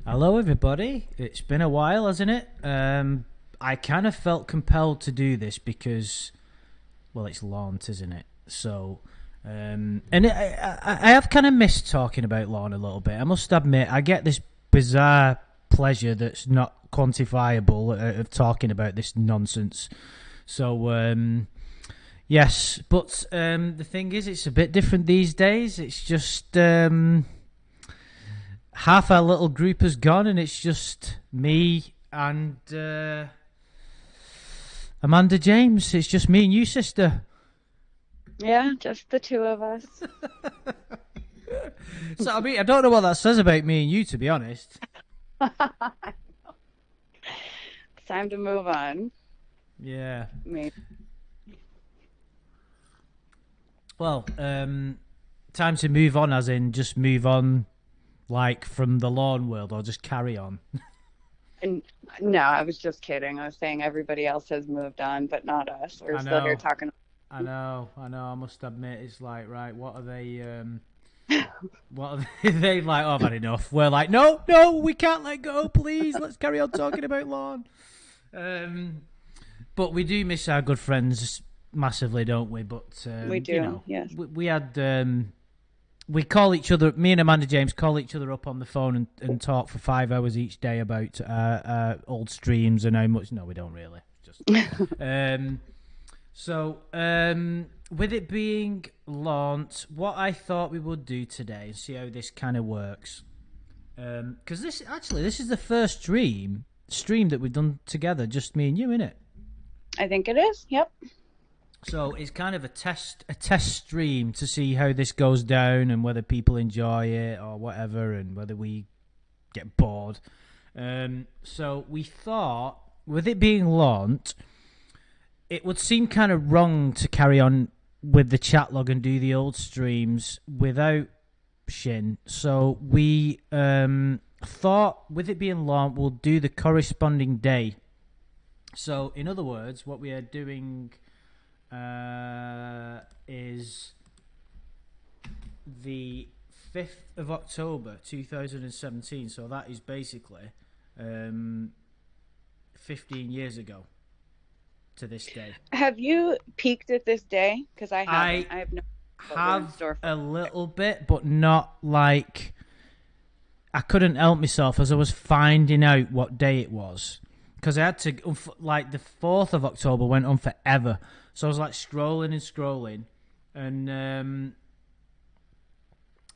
Hello, everybody. It's been a while, hasn't it? I kind of felt compelled to do this because, well, it's Lornt, isn't it? So, I have kind of missed talking about Lorne a little bit. I must admit, I get this bizarre pleasure that's not quantifiable of talking about this nonsense. So, yes, but the thing is, it's a bit different these days. It's just half our little group has gone, and it's just me and Amanda James. It's just me and you, sister. Yeah, just the two of us. So I mean, I don't know what that says about me and you, to be honest. It's time to move on. Yeah. Maybe. Well, time to move on, as in just move on, like from the lawn world, or just carry on. And no, I was just kidding. I was saying everybody else has moved on, but not us. We're I still here know, talking. I know. I must admit, it's like, right, what are they? What are they, they like? Oh, I've had enough. We're like, no, no, we can't let go. Please, let's carry on talking about lawn. Um, but we do miss our good friends massively, don't we? But We do, yes. we had we call each other. Me and Amanda James call each other up on the phone and talk for 5 hours each day about old streams and how much. No, we don't really. Just um, with it being launched, what I thought we would do today and see how this kind of works. Because this is the first stream that we've done together, just me and you, innit? I think it is. Yep. So it's kind of a test stream to see how this goes down and whether people enjoy it or whatever, and whether we get bored. So we thought, with it being launched, it would seem kind of wrong to carry on with the chat log and do the old streams without Shin. So we thought, with it being launched, we'll do the corresponding day. So, in other words, what we are doing is the 5th of October 2017. So that is basically 15 years ago to this day. Have you peeked at this day? Because I haven't. I I have no idea what we're in have store for. a little bit, but not like I couldn't help myself as I was finding out what day it was. Because I had to, like, the 4th of October went on forever. So I was like scrolling and scrolling.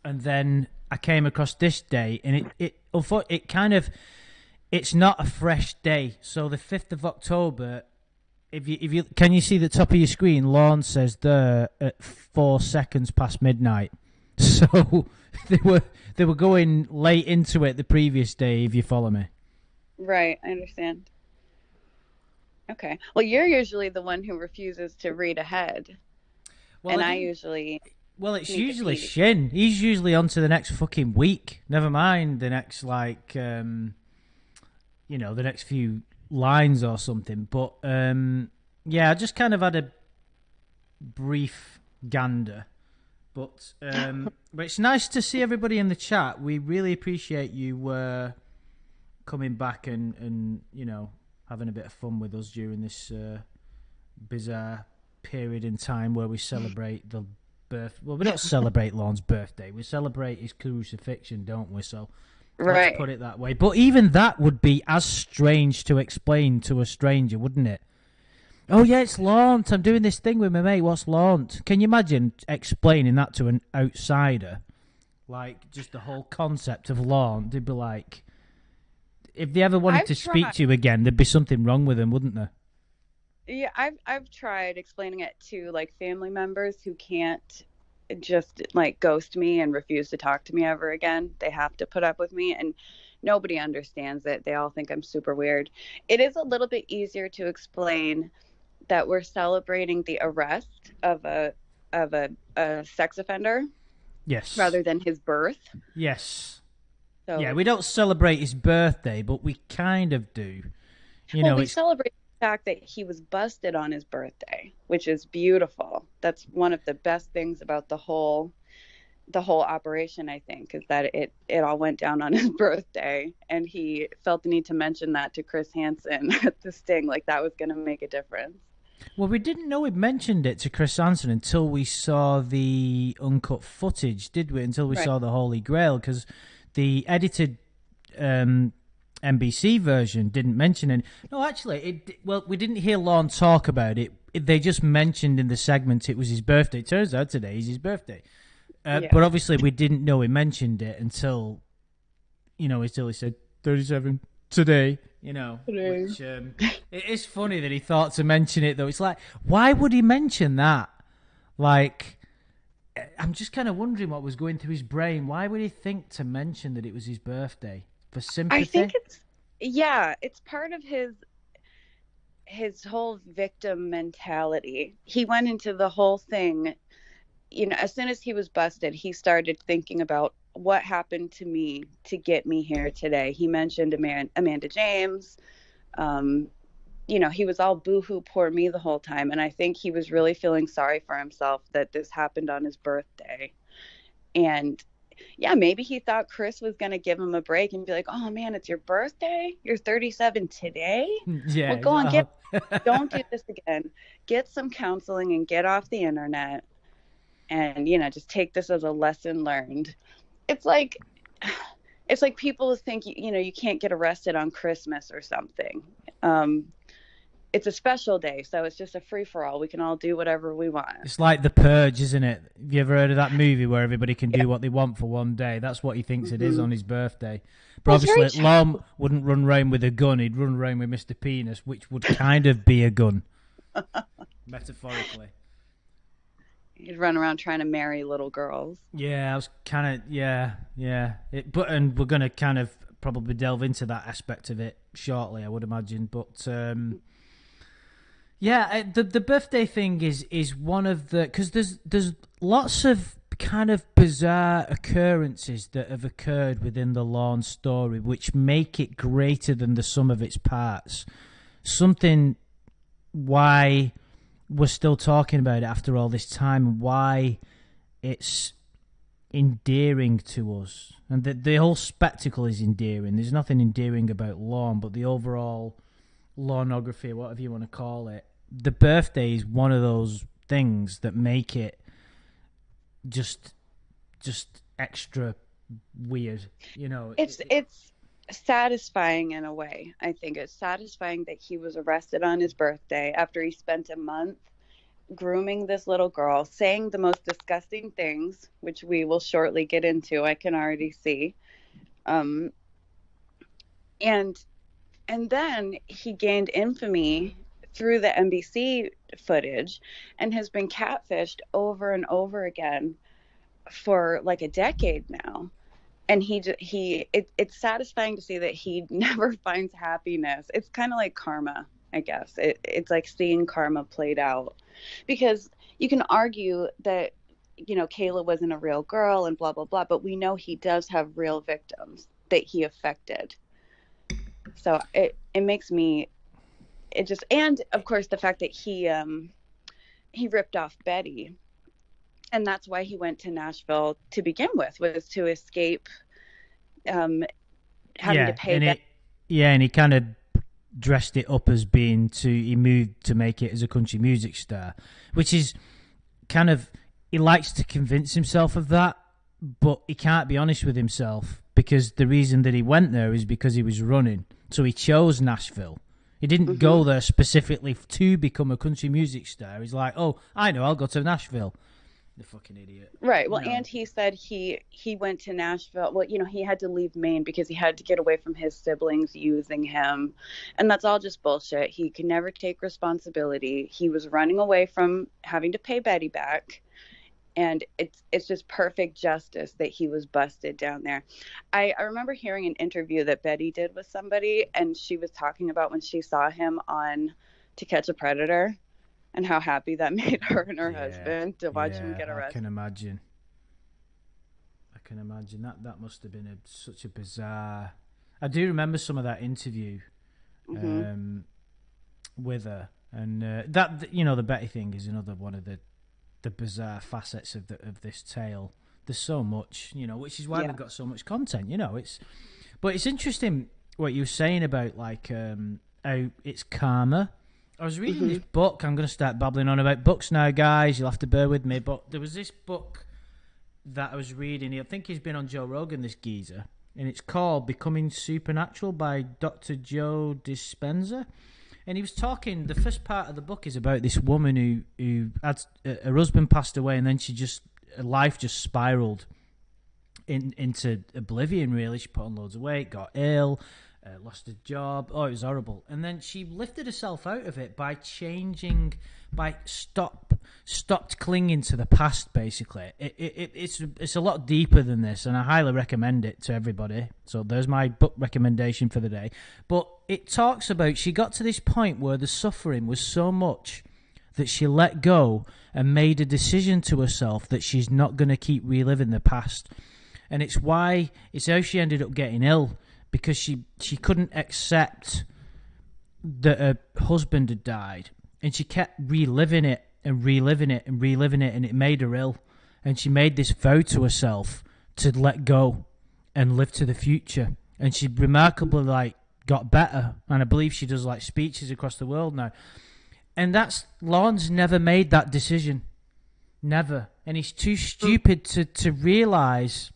And then I came across this day, and it kind of, it's not a fresh day. So the 5th of October, if you can you see the top of your screen? Lorne says there at 4 seconds past midnight. So they were going late into it the previous day. If you follow me. Right, I understand. Okay. Well, you're usually the one who refuses to read ahead, Well, and I I didn't. usually Well, it's sneak a usually peek. Shin. He's usually on to the next fucking week. Never mind the next the next few lines or something. But yeah, I just kind of had a brief gander. But it's nice to see everybody in the chat. We really appreciate you coming back and having a bit of fun with us during this bizarre period in time where we celebrate the birth. Well, we don't celebrate Lorne's birthday. We celebrate his crucifixion, don't we? So let's Right. put it that way. But even that would be as strange to explain to a stranger, wouldn't it? Oh yeah, it's Lornt. I'm doing this thing with my mate. What's Lornt? Can you imagine explaining that to an outsider? Like just the whole concept of Lornt. They'd be like, if they ever wanted I've to speak tried. to you again, there'd be something wrong with them, wouldn't there? Yeah, I've tried explaining it to like family members who can't just like ghost me and refuse to talk to me ever again. They have to put up with me and nobody understands it. They all think I'm super weird. It is a little bit easier to explain that we're celebrating the arrest of a sex offender Yes. rather than his birth. Yes. Yeah, So, we don't celebrate his birthday, but we kind of do. You well, know, we it's celebrate the fact that he was busted on his birthday, which is beautiful. That's one of the best things about the whole the whole operation, I think, is that it all went down on his birthday, and he felt the need to mention that to Chris Hansen at the Sting, like that was going to make a difference. Well, we didn't know he mentioned it to Chris Hansen until we saw the uncut footage, did we? Until we Right. saw the Holy Grail, because the edited NBC version didn't mention it. No, actually, well, we didn't hear Lorne talk about it. They just mentioned in the segment it was his birthday. It turns out today is his birthday. Yeah. But obviously, we didn't know he mentioned it until, until he said 37 today, Today. which it is funny that he thought to mention it, though. It's like, why would he mention that? Like, I'm just kind of wondering what was going through his brain. Why would he think to mention that it was his birthday? For I think sympathy? it's part of his whole victim mentality. He went into the whole thing, as soon as he was busted, he started thinking about what happened to me to get me here today. He mentioned Amanda James. He was all boohoo, poor me the whole time. And I think he was really feeling sorry for himself that this happened on his birthday. And yeah, maybe he thought Chris was going to give him a break and be like, oh man, it's your birthday. You're 37 today. Well, Yeah. go on, don't do this again. Get some counseling and get off the internet. And, just take this as a lesson learned. It's like people think, you can't get arrested on Christmas or something. It's a special day, so it's just a free-for-all. We can all do whatever we want. It's like The Purge, isn't it? Have you ever heard of that movie where everybody can Yeah. do what they want for one day? That's what he thinks it is on his birthday. But Well, it's obviously, very Lom wouldn't run around with a gun. He'd run around with Mr. Penis, which would kind of be a gun, metaphorically. He'd run around trying to marry little girls. Yeah, I was kind of, yeah. And we're going to kind of probably delve into that aspect of it shortly, I would imagine. But yeah, the birthday thing is one of the, because there's lots of kind of bizarre occurrences that have occurred within the Lorne story, which make it greater than the sum of its parts. Something why we're still talking about it after all this time, and why it's endearing to us, and the whole spectacle is endearing. There's nothing endearing about Lorne, but the overall Lornography, whatever you want to call it, the birthday is one of those things that make it just extra weird. It's satisfying in a way. I think it's satisfying that he was arrested on his birthday after he spent a month grooming this little girl, saying the most disgusting things, which we will shortly get into. I can already see. And then he gained infamy through the NBC footage and has been catfished over and over again for like a decade now. And it's satisfying to see that he never finds happiness. It's kind of like karma, I guess. It's like seeing karma played out, because you can argue that, Kayla wasn't a real girl and blah, blah, blah, but we know he does have real victims that he affected. So it makes me, and of course the fact that he ripped off Betty, and that's why he went to Nashville to begin with, was to escape having to pay Betty. And he kind of dressed it up as he moved to make it as a country music star, which is kind of, he likes to convince himself of that, but he can't be honest with himself, because the reason that he went there is because he was running. So he chose Nashville. He didn't go there specifically to become a country music star. He's like, oh, I know, I'll go to Nashville. The fucking idiot. Right. Well, and he said he went to Nashville. Well, he had to leave Maine because he had to get away from his siblings using him. And that's all just bullshit. He could never take responsibility. He was running away from having to pay Betty back. And it's just perfect justice that he was busted down there. I remember hearing an interview that Betty did with somebody, and she was talking about when she saw him on To Catch a Predator, and how happy that made her and her husband to watch him get arrested. I can imagine. That must have been such a bizarre. I do remember some of that interview with her, and that the Betty thing is another one of the bizarre facets of this tale There's so much, which is why Yeah. we've got so much content. But it's interesting what you were saying about like how it's karma. I was reading this book. I'm going to start babbling on about books now, guys. You'll have to bear with me. But there was this book that I was reading. I think he's been on Joe Rogan, this geezer. And it's called Becoming Supernatural by Dr. Joe Dispenza. And he was talking, the first part of the book is about this woman who had, her husband passed away, and then her life just spiraled into oblivion, really. She put on loads of weight, got ill, lost her job. Oh, it was horrible. And then she lifted herself out of it by stopped clinging to the past, basically. It's a lot deeper than this, and I highly recommend it to everybody. So there's my book recommendation for the day. But it talks about she got to this point where the suffering was so much that she let go and made a decision to herself that she's not going to keep reliving the past. And it's how she ended up getting ill, because she couldn't accept that her husband had died, and she kept reliving it and reliving it and reliving it, and it made her ill. And she made this vow to herself to let go and live to the future. And she remarkably got better, and I believe she does speeches across the world now. And Lorne's never made that decision, never, and he's too stupid to realise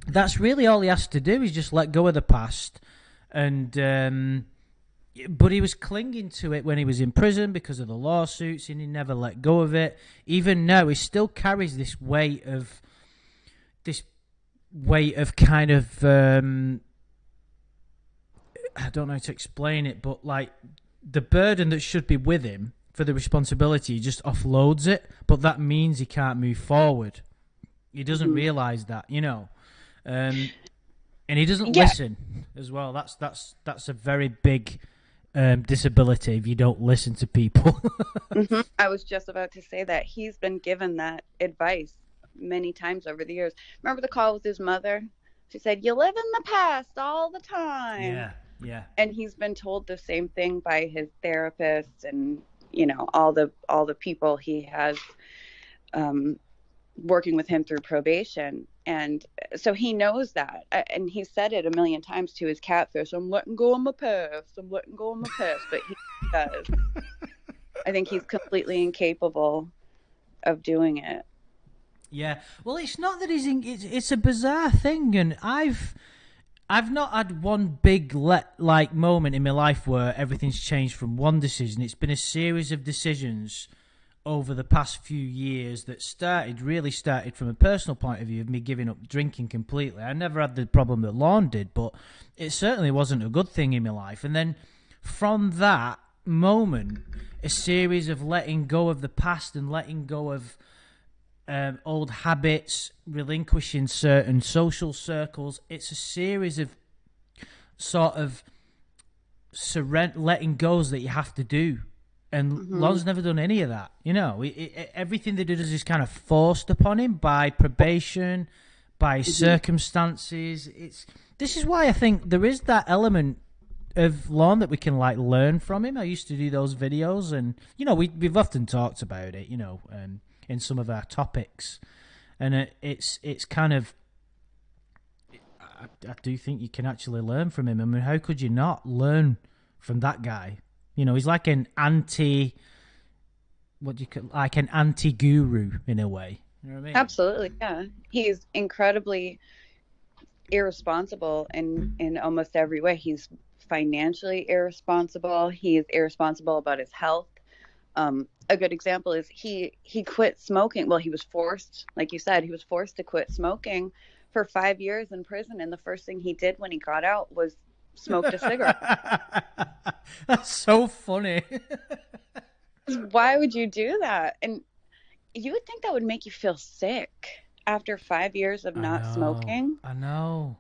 that's really all he has to do, is just let go of the past. And but he was clinging to it when he was in prison because of the lawsuits, and he never let go of it. Even now, he still carries this weight of kind of I don't know how to explain it, but the burden that should be with him for the responsibility, he just offloads it, but that means he can't move forward. He doesn't realise that, and he doesn't listen as well. That's a very big disability if you don't listen to people. I was just about to say that he's been given that advice many times over the years. Remember the call with his mother? She said, "You live in the past all the time." Yeah. And he's been told the same thing by his therapist and all the people he has working with him through probation. And so he knows that, and he said it a million times to his catfish, "I'm letting go of my past, I'm letting go of my past," but he does. I think he's completely incapable of doing it. Yeah, well, it's not that it's a bizarre thing, and I've not had one big moment in my life where everything's changed from one decision. It's been a series of decisions over the past few years that really started from a personal point of view of me giving up drinking completely. I never had the problem that Lorne did, but it certainly wasn't a good thing in my life. And then from that moment, a series of letting go of the past and letting go of old habits, relinquishing certain social circles. It's a series of sort of letting goes that you have to do. And Lorne's never done any of that. Everything they did is just kind of forced upon him by probation, by circumstances. This is why I think there is that element of Lorne that we can learn from him. I used to do those videos, and we've often talked about it. In some of our topics, and it's kind of. I do think you can actually learn from him. I mean, how could you not learn from that guy? He's like an anti guru in a way. You know what I mean? Absolutely, yeah. He's incredibly irresponsible in almost every way. He's financially irresponsible. He's irresponsible about his health. A good example is he quit smoking. Well, he was forced, like you said, he was forced to quit smoking for 5 years in prison. And the first thing he did when he got out was smoked a cigarette. That's so funny. Why would you do that? And you would think that would make you feel sick after 5 years of not smoking. I know.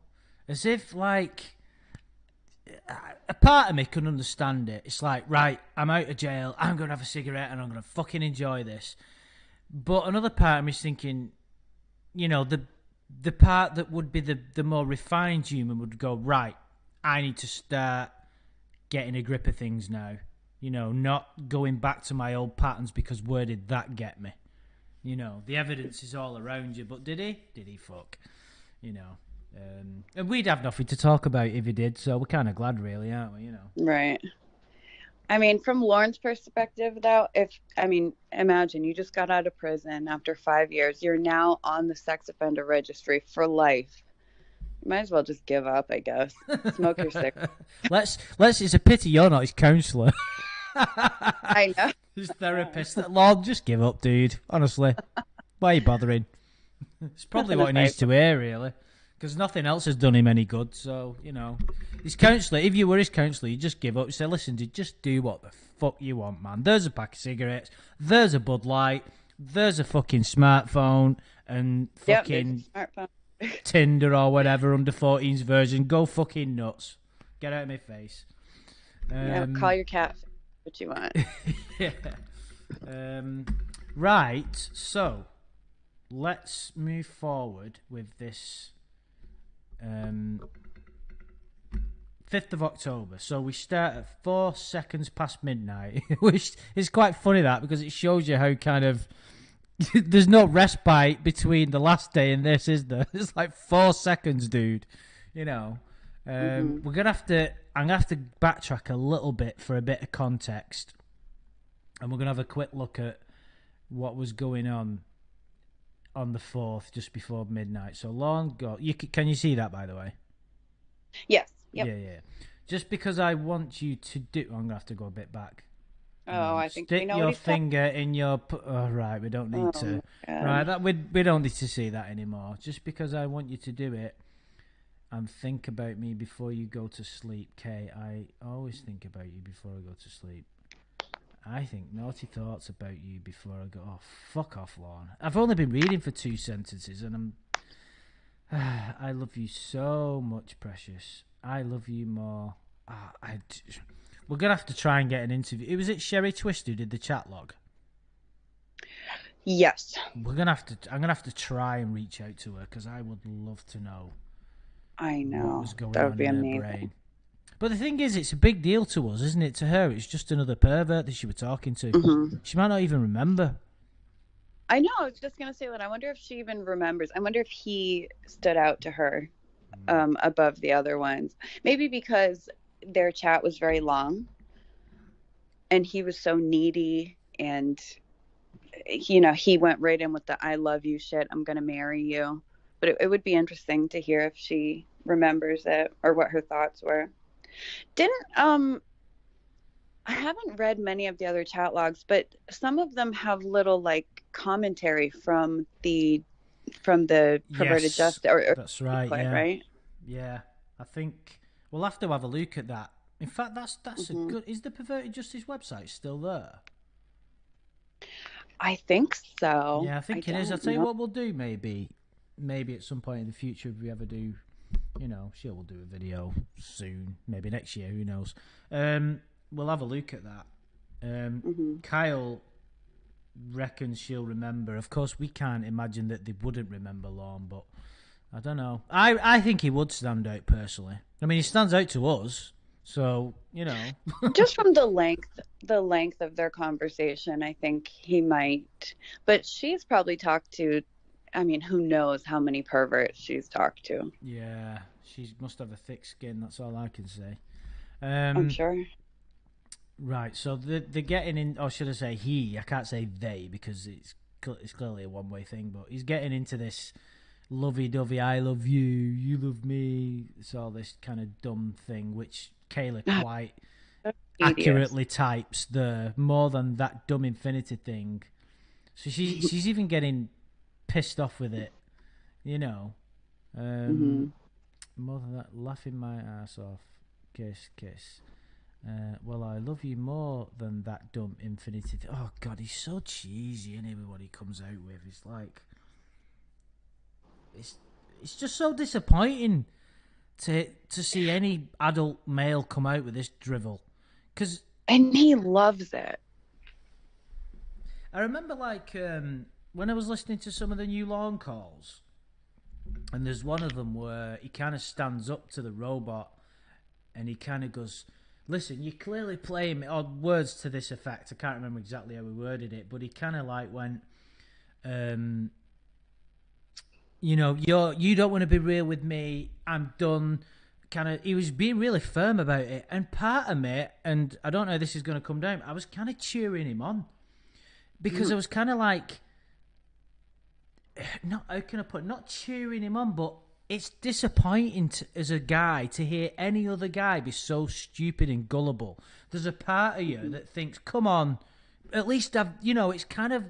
As if a part of me can understand it. It's right, I'm out of jail, I'm going to have a cigarette and I'm going to fucking enjoy this. But another part of me is thinking, the part that would be the more refined human would go, right, I need to start getting a grip of things now. Not going back to my old patterns, because where did that get me? You know, the evidence is all around you. But did he? Did he fuck? You know. And we'd have nothing to talk about if he did, so we're kind of glad, really, aren't we? You know. Right. I mean, from Lorne's perspective, though, imagine you just got out of prison after 5 years. You're now on the sex offender registry for life. You might as well just give up, I guess. Smoke your cigarette. let's. It's a pity you're not his counsellor. I know. His therapist. Lord, just give up, dude. Honestly, why are you bothering? It's probably what he needs to hear, really, because nothing else has done him any good. So, you know, his counsellor, if you were his counsellor, you just give up. You say, listen, dude, just do what the fuck you want, man. There's a pack of cigarettes. There's a Bud Light. There's a fucking smartphone and fucking Tinder or whatever, under 14's version. Go fucking nuts. Get out of my face. Call your cat what you want. Yeah. Right, so let's move forward with this 5th of October. So we start at 4 seconds past midnight, which is quite funny, that, because it shows you how kind of there's no respite between the last day and this, is there? It's like 4 seconds, dude. You know, we're gonna have to. I'm gonna have to backtrack a little bit for a bit of context, and we're gonna have a quick look at what was going on the 4th, just before midnight. So Lorne got. Can you see that, by the way? Yes. Yep. Yeah. Just because I want you to do. I'm gonna have to go a bit back. Oh, I think stick we know your what finger in your. Oh, right, we don't need to. Right, that we don't need to see that anymore. Just because I want you to do it, and think about me before you go to sleep, Kay. I always think about you before I go to sleep. I think naughty thoughts about you before I go. Oh, fuck off, Lorne. I've only been reading for 2 sentences, and I'm. I love you so much, precious. I love you more. We're gonna have to try and get an interview. Was it Sherry Twist who did the chat log? Yes. We're gonna have to. I'm gonna have to try and reach out to her, because I would love to know. I know. What was going that would on be in amazing. her brain. But the thing is, it's a big deal to us, isn't it? To her, it's just another pervert that she was talking to. Mm-hmm. She might not even remember. I know. I was just gonna say that. I wonder if she even remembers. I wonder if he stood out to her above the other ones. Maybe because their chat was very long, and he was so needy, and he went right in with the "I love you" shit. I'm gonna marry you. But it would be interesting to hear if she remembers it or what her thoughts were. I haven't read many of the other chat logs, but some of them have little like commentary from the perverted justice. Or that's right. Yeah. Right. Yeah, I think we'll have to have a look at that. In fact, that's a good. Is the perverted justice website still there? I think so. Yeah, I think it is. I'll tell you what we'll do. Maybe at some point in the future, if we ever do, sure, we'll do a video soon. Maybe next year. Who knows? We'll have a look at that. Kyle reckons she'll remember. Of course, we can't imagine that they wouldn't remember Lorne, but I don't know. I think he would stand out personally. I mean, he stands out to us, so just from the length of their conversation, I think he might. But she's probably talked to. I mean, who knows how many perverts she's talked to? Yeah, she must have a thick skin. That's all I can say. I'm sure. Right, so they're getting in, or should I say he? I can't say they because it's clearly a one-way thing. But he's getting into this lovey-dovey, I love you, you love me. It's all this kind of dumb thing, which Kayla quite accurately types there, more than that dumb infinity thing. So she's even getting pissed off with it, more than that, laughing my ass off, kiss. Well, I love you more than that dumb infinity. Oh God, he's so cheesy, isn't he? With what he comes out with, it's like it's just so disappointing to see any adult male come out with this drivel, and he loves it. I remember when I was listening to some of the new Lorne calls, and there's one of them where he kind of stands up to the robot and he kind of goes, listen, you're clearly playing me, or words to this effect. I can't remember exactly how he worded it, but he kind of like went, um, you don't want to be real with me. I'm done. Kind of, he was being really firm about it, and part of me, and I don't know if this is going to come down. I was kind of cheering him on because I was kind of like, not how can I put, not cheering him on, but it's disappointing as a guy to hear any other guy be so stupid and gullible. There's a part of you that thinks, come on, at least it's kind of,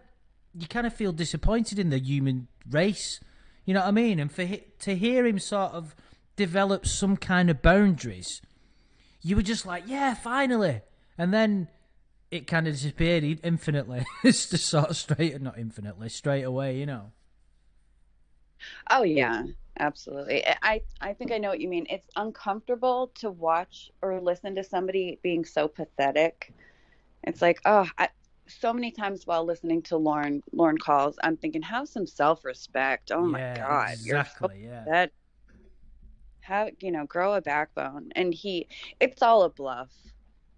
you kind of feel disappointed in the human race. You know what I mean? And to hear him sort of develop some kind of boundaries, you were just like, yeah, finally. And then it kind of disappeared infinitely. It's just sort of not infinitely, straight away, Oh yeah, absolutely. I think I know what you mean. It's uncomfortable to watch or listen to somebody being so pathetic. It's like, so many times while listening to Lorne calls, I'm thinking, have some self-respect. Oh my Yeah, God, you're so exactly, yeah. pathetic. How, grow a backbone. And it's all a bluff.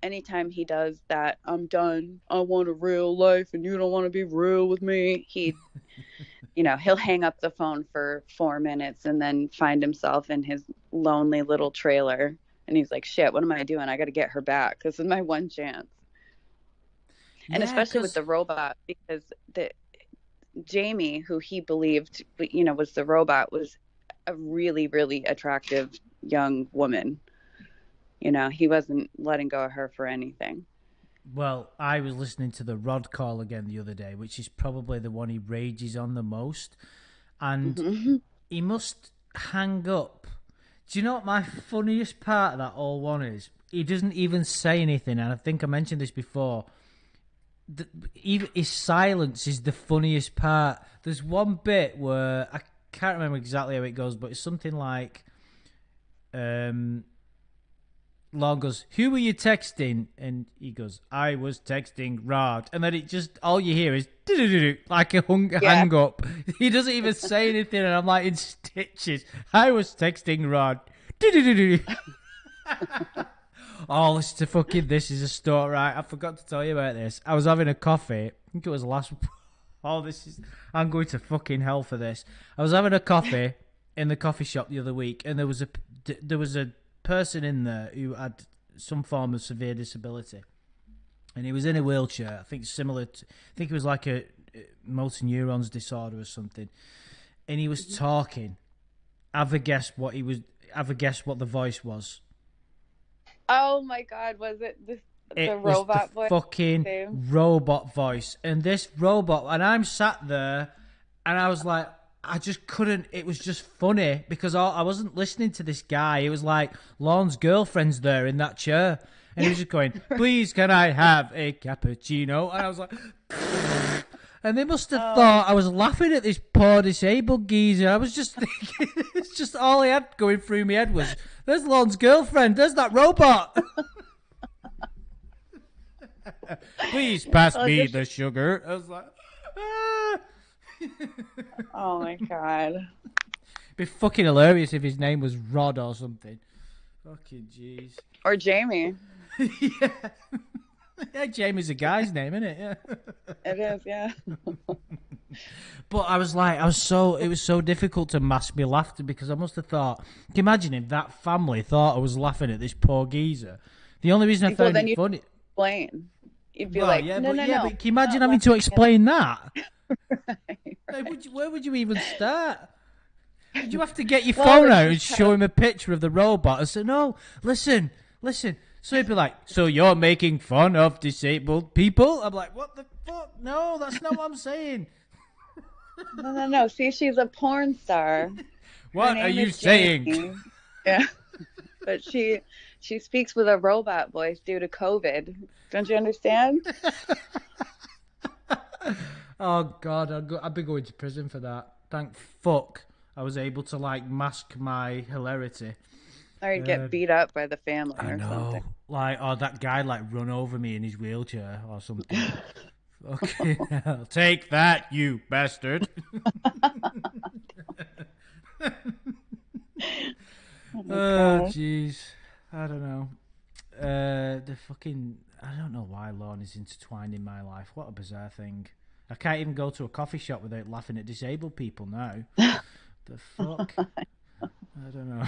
Anytime he does that, I'm done. I want a real life and you don't want to be real with me. He'll hang up the phone for 4 minutes and then find himself in his lonely little trailer. And he's like, shit, what am I doing? I got to get her back. This is my one chance. And Yeah, especially with because the robot, because the Jamie, who he believed, was the robot, was a really, really attractive young woman. He wasn't letting go of her for anything. well, I was listening to the Rod call again the other day, which is probably the one he rages on the most, and Mm-hmm. he must hang up. Do you know what my funniest part of that whole one is? He doesn't even say anything, and I think I mentioned this before. Even his silence is the funniest part. There's one bit where I can't remember exactly how it goes, but it's something like, Long goes, "Who were you texting?" And he goes, "I was texting Rod." And then it just, all you hear is like a Yeah. hang up. He doesn't even say anything, and I'm like in stitches. I was texting Rod. Oh, this is a story. Right, I forgot to tell you about this. I was having a coffee. I think it was last. Oh, I'm going to fucking hell for this. I was having a coffee in the coffee shop the other week, and there was a person in there who had some form of severe disability, and he was in a wheelchair. I think I think it was like a motor neurons disorder or something. And he was talking. Have a guess what he was. Have a guess what the voice was. Oh my God, was it the It was the robot voice fucking too? robot voice. And this robot, and I'm sat there, and I was like, I just couldn't. It was just funny because I wasn't listening to this guy. It was like Lorne's girlfriend's there in that chair, and he was just going, "Please, can I have a cappuccino?" And I was like, and they must have thought I was laughing at this poor disabled geezer. I was just thinking, it's just all I had going through my head was, "There's Lorne's girlfriend. There's that robot." Please pass me the sugar. I was like, ah. Oh my God. It'd be fucking hilarious if his name was Rod or something. Fucking jeez. Or Jamie. Yeah. Yeah, Jamie's a guy's name, isn't it? Yeah. It is, yeah. But it was so difficult to mask my laughter because I must have thought, can you imagine if that family thought I was laughing at this poor geezer? The only reason I found it funny. Explain. You'd be Well, like, yeah, no. but can you imagine having to explain that? Like, where would you even start? Would you have to get your phone out and show him a picture of the robot and say, "No, listen"? So he'd be like, "So you're making fun of disabled people?" I'm like, "What the fuck? No, that's not what I'm saying." No. See, she's a porn star. What are you saying? Yeah. But she speaks with a robot voice due to COVID. Don't you understand? Oh God, I'd be going to prison for that. Thank fuck I was able to mask my hilarity. Or you'd get beat up by the family I or know, something. or that guy run over me in his wheelchair or something. Fucking hell! Take that, you bastard! Oh jeez, I don't know. I don't know why Lorne is intertwined in my life. What a bizarre thing. I can't even go to a coffee shop without laughing at disabled people now. The fuck? I don't know.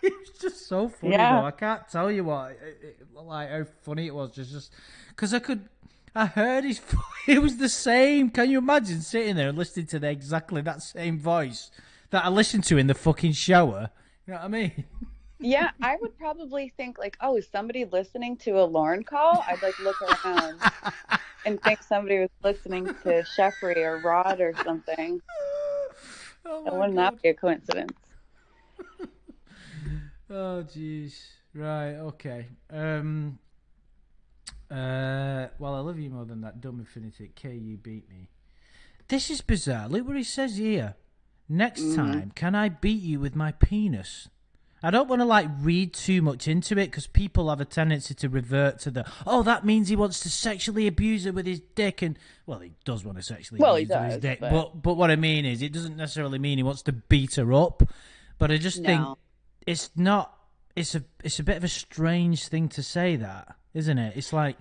It's just so funny though. I can't tell you like how funny it was. Just because I heard it was the same. Can you imagine sitting there and listening to exactly that same voice that I listened to in the fucking shower? You know what I mean? Yeah, I would probably think like, oh, is somebody listening to a Lorne call? I'd like look around and think somebody was listening to Sheffrey or Rod or something. Oh It my would not god. be a coincidence. Oh jeez. Right. Okay. Well, I love you more than that dumb infinity. K, you beat me. This is bizarre. Look what he says here. Next time, can I beat you with my penis? I don't want to like read too much into it because people have a tendency to revert to that means he wants to sexually abuse her with his dick, and well, he does want to sexually abuse her with his dick, but what I mean is it doesn't necessarily mean he wants to beat her up. But I just think it's not. It's a bit of a strange thing to say, that, isn't it? It's like,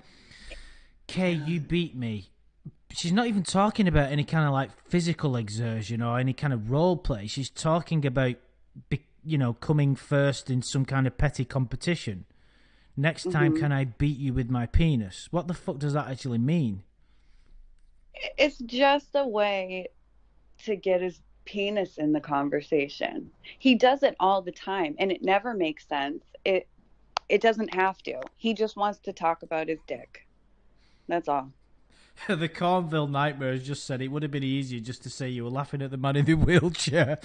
Kay, you beat me. She's not even talking about any kind of like physical exertion or any kind of role play. She's talking about, coming first in some kind of petty competition. Next time, can I beat you with my penis? What the fuck does that actually mean? It's just a way to get his penis in the conversation. He does it all the time, and it never makes sense. It doesn't have to. He just wants to talk about his dick. That's all. The Cornville Nightmare has just said it would have been easier just to say you were laughing at the man in the wheelchair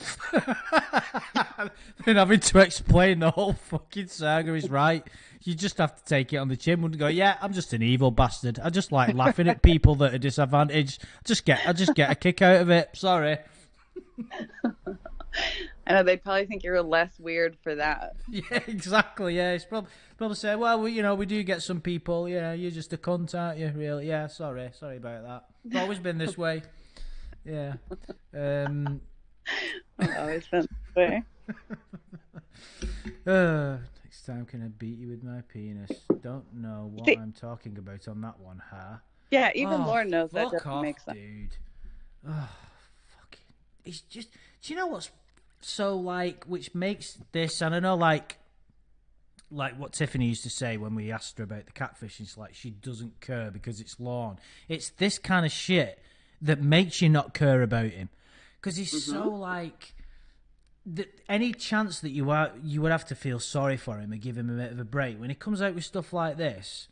than having to explain the whole fucking saga is right. You just have to take it on the chin. Wouldn't go, yeah, I'm just an evil bastard. I just like laughing at people that are disadvantaged. I just get a kick out of it. Sorry. I know they'd probably think you're less weird for that. Yeah, exactly. Yeah, it's probably say, well, we do get some people. Yeah, you're just a cunt, aren't you? Really? Yeah. Sorry about that. It's always been this way. Yeah. I've always been this way. Next time, can I beat you with my penis? Don't know what I'm talking about on that one, huh? Yeah, even Lorne knows that doesn't off, make sense. Dude. Oh, fucking. It's just. Do you know what's so like, which makes this? I don't know, like what Tiffany used to say when we asked her about the catfish. It's like she doesn't care because it's Lorne. It's this kind of shit that makes you not care about him because he's so like. Any chance that you would have to feel sorry for him and give him a bit of a break when he comes out with stuff like this.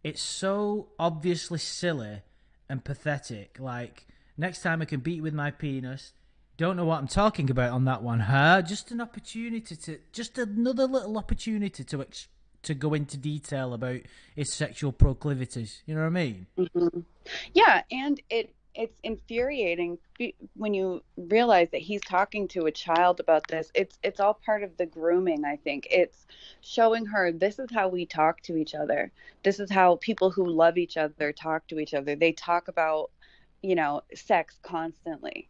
It's so obviously silly and pathetic. Like, next time I can beat you with my penis. Don't know what I'm talking about on that one, huh? Just an opportunity just another little opportunity to go into detail about his sexual proclivities. You know what I mean? Mm-hmm. Yeah, and it's infuriating when you realize that he's talking to a child about this. It's all part of the grooming, I think. It's showing her this is how we talk to each other. This is how people who love each other talk to each other. They talk about, sex constantly.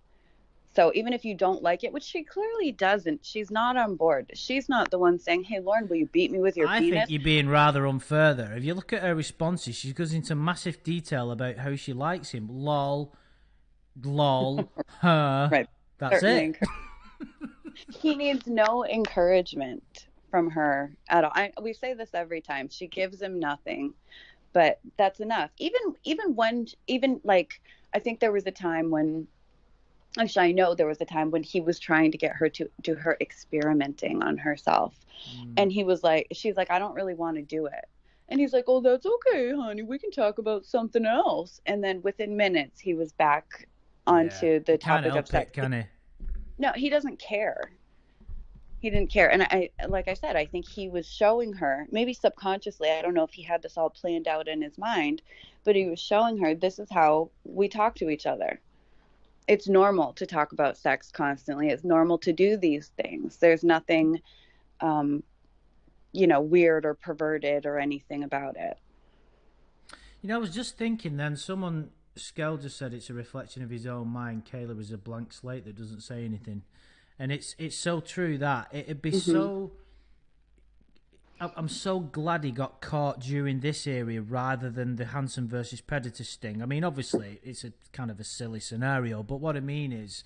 So even if you don't like it, which she clearly doesn't, she's not on board. She's not the one saying, hey, Lorne, will you beat me with your penis? I think you're being rather unfair there. If you look at her responses, she goes into massive detail about how she likes him. Lol, her. Right. That's Certainly it. He needs no encouragement from her at all. We say this every time. She gives him nothing, but that's enough. Even like, I think there was a time when, actually, I know there was a time when he was trying to get her to do her experimenting on herself. And she's like, I don't really want to do it. And he's like, oh, that's okay, honey. We can talk about something else. And then within minutes, he was back onto the topic of sex. Can he? No, he doesn't care. He didn't care. And like I said, I think he was showing her, maybe subconsciously, I don't know if he had this all planned out in his mind, but he was showing her, this is how we talk to each other. It's normal to talk about sex constantly. It's normal to do these things. There's nothing, weird or perverted or anything about it. I was just thinking then, Skell just said it's a reflection of his own mind. Kayla is a blank slate that doesn't say anything. And it's so true that it'd be so... I'm so glad he got caught during this area rather than the Hanson versus Predator sting. I mean, obviously, it's a kind of a silly scenario, but what I mean is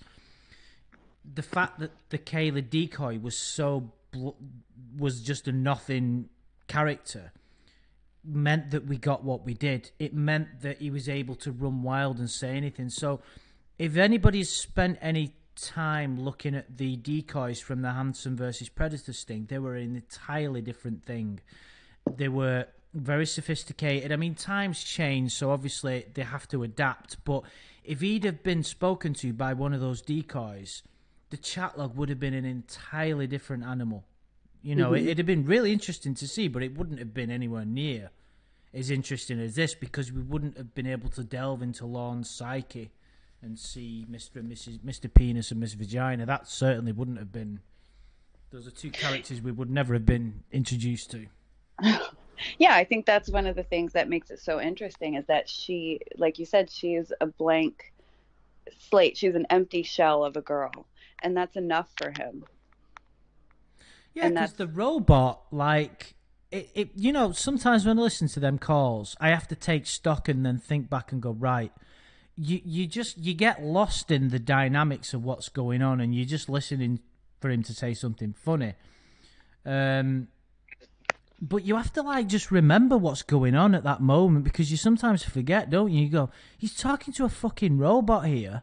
the fact that the Kayla decoy was just a nothing character meant that we got what we did. It meant that he was able to run wild and say anything. So if anybody's spent any time looking at the decoys from the Hanson versus Predator sting, they were an entirely different thing. They were very sophisticated. I mean, times change, so obviously they have to adapt. But if he'd have been spoken to by one of those decoys, the chat log would have been an entirely different animal. You know, it'd have been really interesting to see, but it wouldn't have been anywhere near as interesting as this because we wouldn't have been able to delve into Lorne's psyche and see Mr. and Mr. Penis and Miss Vagina. That certainly wouldn't have been. Those are two characters we would never have been introduced to. Yeah, I think that's one of the things that makes it so interesting is that she, like you said, she's a blank slate. She's an empty shell of a girl, and that's enough for him. Yeah, because the robot, like, you know, sometimes when I listen to them calls, I have to take stock and then think back and go, right, you get lost in the dynamics of what's going on, and you're just listening for him to say something funny. But you have to, like, just remember what's going on at that moment because you sometimes forget, don't you? You go, he's talking to a fucking robot here.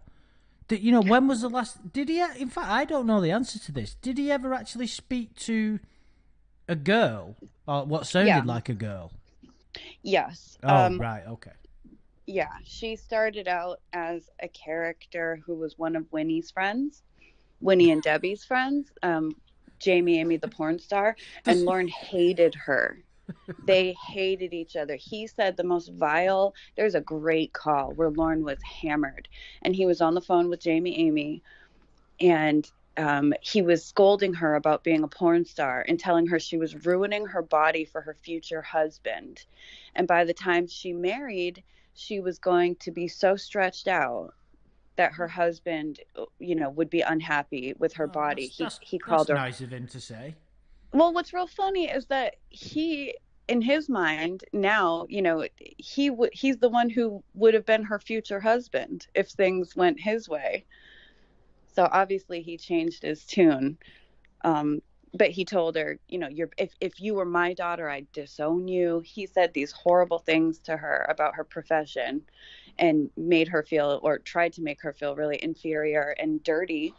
You know, when was the last... Did he... In fact, I don't know the answer to this. Did he ever actually speak to a girl? Or what sounded like a girl? Yes. Oh, right, okay. Yeah, she started out as a character who was one of Winnie's friends. Winnie and Debbie's friends. Jamie Amy, the porn star. And Lorne hated her. They hated each other. He said the most vile. There's a great call where Lorne was hammered and he was on the phone with Jamie Amy and he was scolding her about being a porn star and telling her she was ruining her body for her future husband. And by the time she married, she was going to be so stretched out that her husband, you know, would be unhappy with her body. He called her. That's nice of him to say. Well, what's real funny is that he, in his mind now, you know, he's the one who would have been her future husband if things went his way. So obviously he changed his tune. But he told her, you know, if you were my daughter, I'd disown you. He said these horrible things to her about her profession and made her feel, or tried to make her feel really inferior and dirty.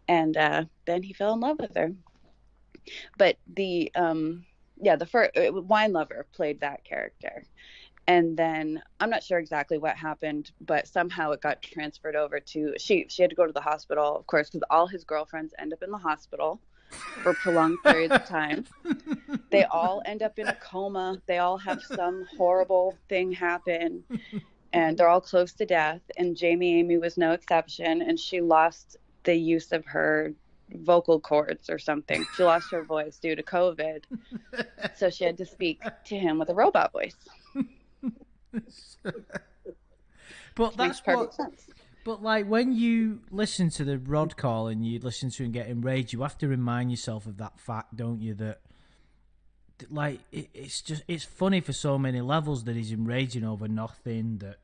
And then he fell in love with her. But the first Wine Lover played that character. And then I'm not sure exactly what happened, but somehow it got transferred over to, she had to go to the hospital, of course, because all his girlfriends end up in the hospital for prolonged periods of time. They all end up in a coma. They all have some horrible thing happen. And they're all close to death. And Jamie Amy was no exception. And she lost the use of her vocal cords or something. She lost her voice due to COVID. So she had to speak to him with a robot voice. But that's perfect sense. But like when you listen to the Rod call and you listen to him get enraged, you have to remind yourself of that fact, don't you? That like it's funny for so many levels that he's enraging over nothing. That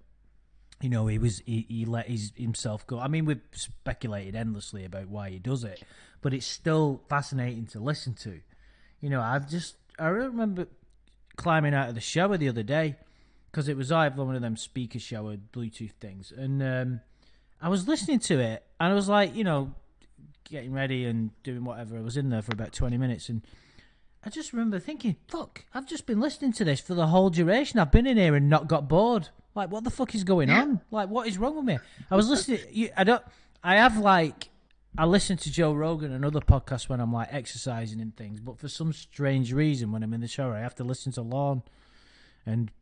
you know he let himself go. I mean, we've speculated endlessly about why he does it, but it's still fascinating to listen to. You know, I remember climbing out of the shower the other day because it was either one of them speaker shower Bluetooth things, and I was listening to it and I was like, you know, getting ready and doing whatever. I was in there for about 20 minutes and I just remember thinking, fuck, I've just been listening to this for the whole duration. I've been in here and not got bored. Like, what the fuck is going on? Like, what is wrong with me? I was listening. I listen to Joe Rogan and other podcasts when I'm like exercising and things, but for some strange reason, when I'm in the shower, I have to listen to Lorne, and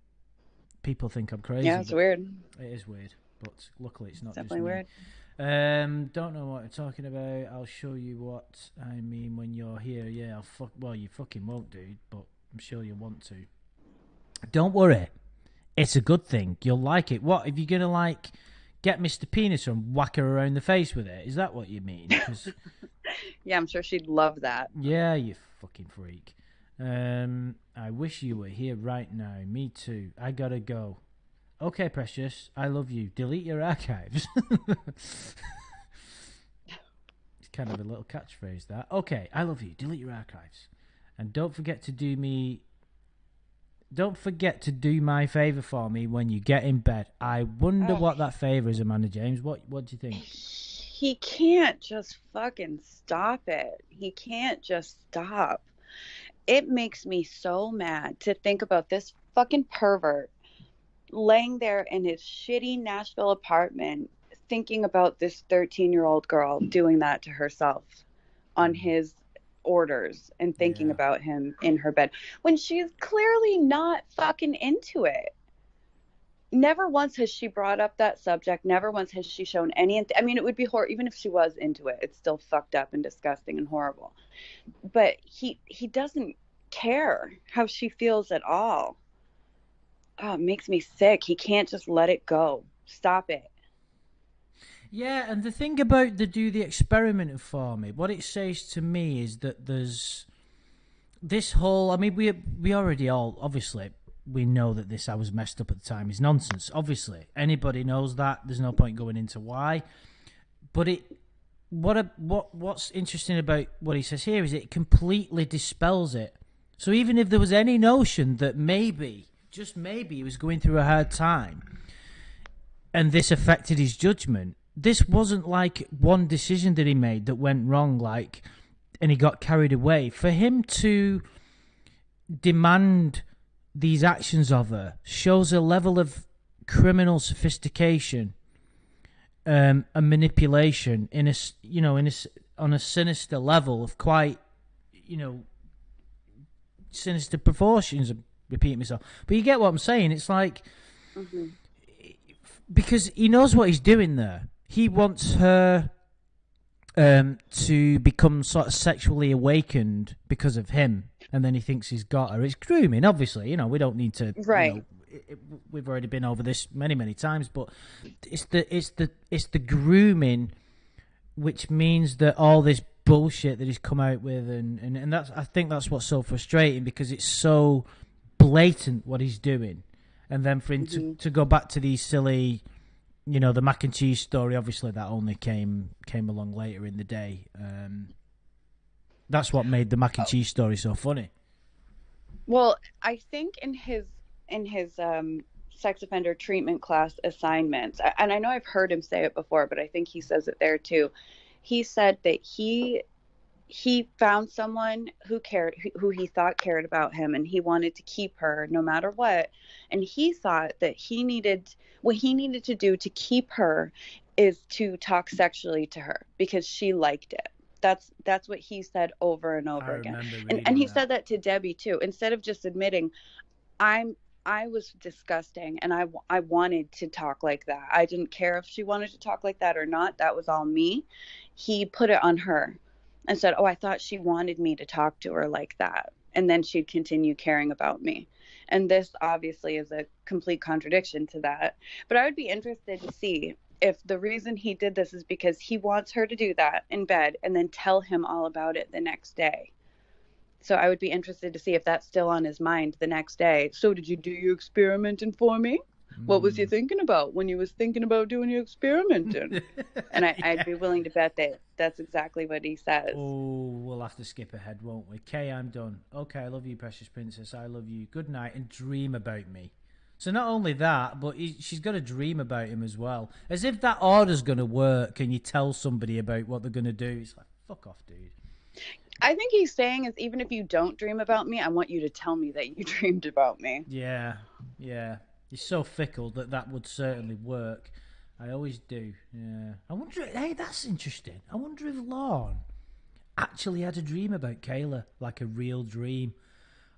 people think I'm crazy. Yeah, it's weird. It is weird, but luckily it's not. Definitely just me. weird. Don't know what I'm talking about. I'll show you what I mean when you're here. Yeah, well, you fucking won't, dude, but I'm sure you want to. Don't worry. It's a good thing. You'll like it. What, if you're going to, like, get Mr. Penis and whack her around the face with it? Is that what you mean? 'Cause... Yeah, I'm sure she'd love that. Yeah, you fucking freak. I wish you were here right now. Me too. I gotta go. Okay, precious. I love you. Delete your archives. It's kind of a little catchphrase, that. Okay, I love you. Delete your archives. And don't forget to do me. Don't forget to do my favour for me when you get in bed. I wonder what that favour is, Amanda James. What do you think? He can't just fucking stop it. He can't just stop. It makes me so mad to think about this fucking pervert laying there in his shitty Nashville apartment thinking about this 13-year-old girl doing that to herself on his orders and thinking about him in her bed when she's clearly not fucking into it. Never once has she brought up that subject. Never once has she shown any. I mean, it would be horrible. Even if she was into it, it's still fucked up and disgusting and horrible. But he doesn't care how she feels at all. Oh, it makes me sick. He can't just let it go. Stop it. Yeah, and the thing about the do the experiment for me, what it says to me is that there's this whole. I mean, we already all obviously we know that this I was messed up at the time is nonsense. Obviously, anybody knows that. There's no point going into why. But what's interesting about what he says here is it completely dispels it. So even if there was any notion that maybe, just maybe, he was going through a hard time, and this affected his judgment, this wasn't like one decision that he made that went wrong, like, and he got carried away. For him to demand these actions of her shows a level of criminal sophistication and manipulation on a sinister level of quite, sinister proportions. I'm repeating myself, but you get what I'm saying. It's like because he knows what he's doing there. He wants her to become sort of sexually awakened because of him, and then he thinks he's got her. It's grooming, obviously. We don't need to. Right. We've already been over this many times, but it's the grooming, which means that all this bullshit that he's come out with, and that's, I think that's what's so frustrating, because it's so blatant what he's doing, and then for him to go back to these silly. The mac and cheese story, obviously that only came along later in the day. That's what made the mac and cheese story so funny. Well, I think in his sex offender treatment class assignments, and I know I've heard him say it before, but I think he says it there too. He said that he found someone who he thought cared about him, and he wanted to keep her no matter what. And he thought that what he needed to do to keep her is to talk sexually to her because she liked it. That's what he said over and over again. And he said that to Debbie too. Instead of just admitting, I was disgusting and I wanted to talk like that. I didn't care if she wanted to talk like that or not. That was all me. He put it on her and said, "Oh, I thought she wanted me to talk to her like that." And then she'd continue caring about me. And this obviously is a complete contradiction to that. But I would be interested to see if the reason he did this is because he wants her to do that in bed and then tell him all about it the next day. So I would be interested to see if that's still on his mind the next day. "So did you do your experimenting for me? What was you thinking about when you was thinking about doing your experimenting?" And I'd be willing to bet that that's exactly what he says. Oh, we'll have to skip ahead, won't we? Kay, I'm done. Okay, I love you, precious princess. I love you. Good night, and dream about me. So not only that, but she's got to dream about him as well. As if that order's going to work and you tell somebody about what they're going to do. It's like, fuck off, dude. I think he's saying is, even if you don't dream about me, I want you to tell me that you dreamed about me. Yeah. He's so fickle that would certainly work. I always do. Yeah. I wonder. Hey, that's interesting. I wonder if Lorne actually had a dream about Kayla, like a real dream.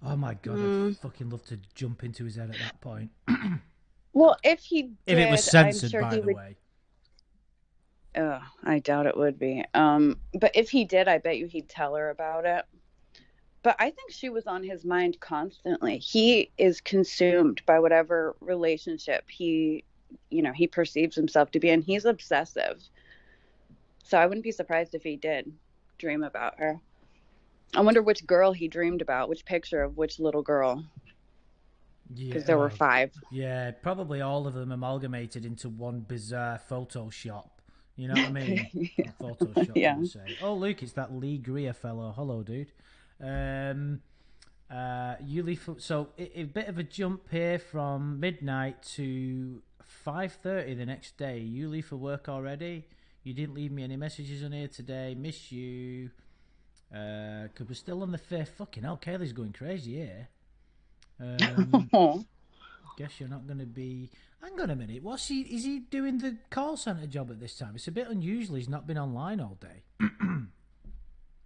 Oh my god, I'd fucking love to jump into his head at that point. Well, if he did, if it was censored, I'm sure by he the would... way. I doubt it would be. But if he did, I bet you he'd tell her about it. But I think she was on his mind constantly. He is consumed by whatever relationship he perceives himself to be, and he's obsessive. So I wouldn't be surprised if he did dream about her. I wonder which girl he dreamed about, which picture of which little girl, Yeah, because there were five. yeah, probably all of them amalgamated into one bizarre Photoshop. You know what I mean? Or Photoshop, should Yeah. I say? Oh, Luke, it's that Lee Greer fellow. Hello, dude. Um, you leave. So a bit of a jump here from midnight to 5:30 the next day. You leave for work already. You didn't leave me any messages on here today. Miss you. Cause we're still on the 5th. Fucking hell, Kaylee's going crazy here. Guess you're not going to be. Hang on a minute. What's he? Is he doing the call center job at this time? It's a bit unusual. He's not been online all day.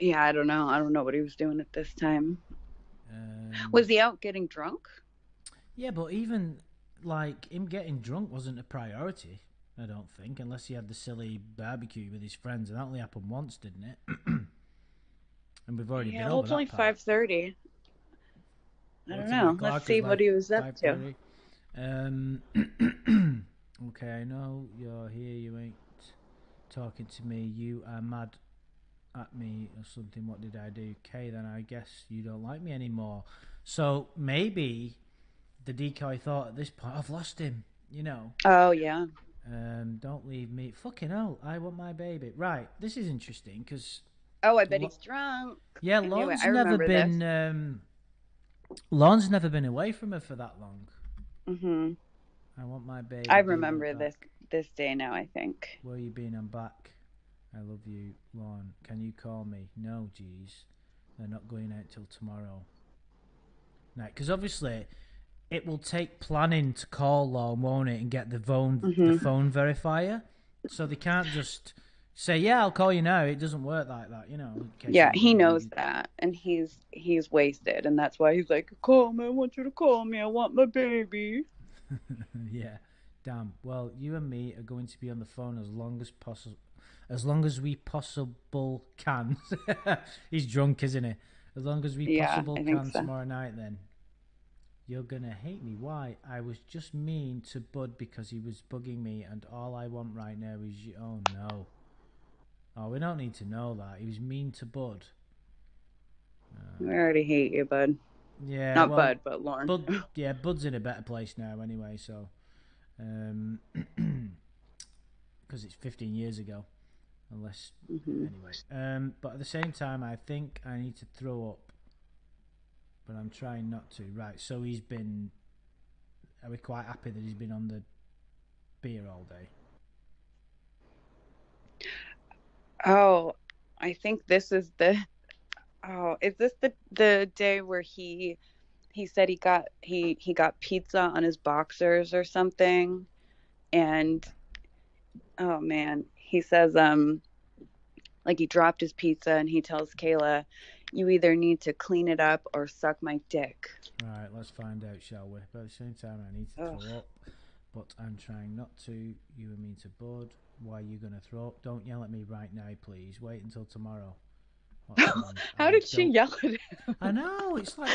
Yeah, I don't know. I don't know what he was doing at this time. Um, Was he out getting drunk? yeah, but even like him getting drunk wasn't a priority. I don't think, unless he had the silly barbecue with his friends, and that only happened once, didn't it? And we've already been Yeah, well, over it's only that part. 5:30. I Well, don't to my know. Let's clock is see like what he was up to. 5:30. Okay, I know you're here. You ain't talking to me. You are mad at me or something. What did I do? Okay, then I guess you don't like me anymore. So maybe the decoy thought at this point, I've lost him. You know. Oh, yeah. Don't leave me. Fucking hell, I want my baby. Right, this is interesting because, Oh, I bet he's drunk. yeah, I knew it. I remember this. Lorne's never been away from her for that long. Hmm. I want my I baby dearly remember this back. this day now, I think. Where you been? I'm back. I love you, Lorne. Can you call me? No, geez. They're not going out till tomorrow night. Because obviously, it will take planning to call Lorne, won't it, and get the Hmm. phone verifier. So they can't just say, "Yeah, I'll call you now." It doesn't work like that, you know. In case Yeah, he anybody knows needed. that, and he's wasted, and that's why he's like, "Call me, I want you to call me. I want my baby." Yeah, damn. Well, you and me are going to be on the phone as long as possible, as long as we possible can. He's drunk, isn't he? As long as we Yeah, possible I think can so. tomorrow night. Then you're gonna hate me. Why? I was just mean to Bud because he was bugging me, and all I want right now is you. Oh no. Oh, we don't need to know that. He was mean to Bud. I already hate you, bud. Yeah, Not well, Bud, but Lorne. Bud. Yeah, Bud's in a better place now anyway. So, um, because it's 15 years ago. Unless, Hmm. anyway. But at the same time, I think I need to throw up, but I'm trying not to. Right. So he's been. Are we quite happy that he's been on the beer all day? Oh, I think this is the. Oh, is this the day where he said he got pizza on his boxers or something? And oh man, he says like he dropped his pizza and he tells Kayla, "You either need to clean it up or suck my dick." Right. Let's find out, shall we? But at the same time, I need to Ugh. throw up, but I'm trying not to. You and me to Bud. Why are you gonna throw up? Don't yell at me right now, please. Wait until tomorrow. What's wrong? How I did she don't. yell at him? I know. It's like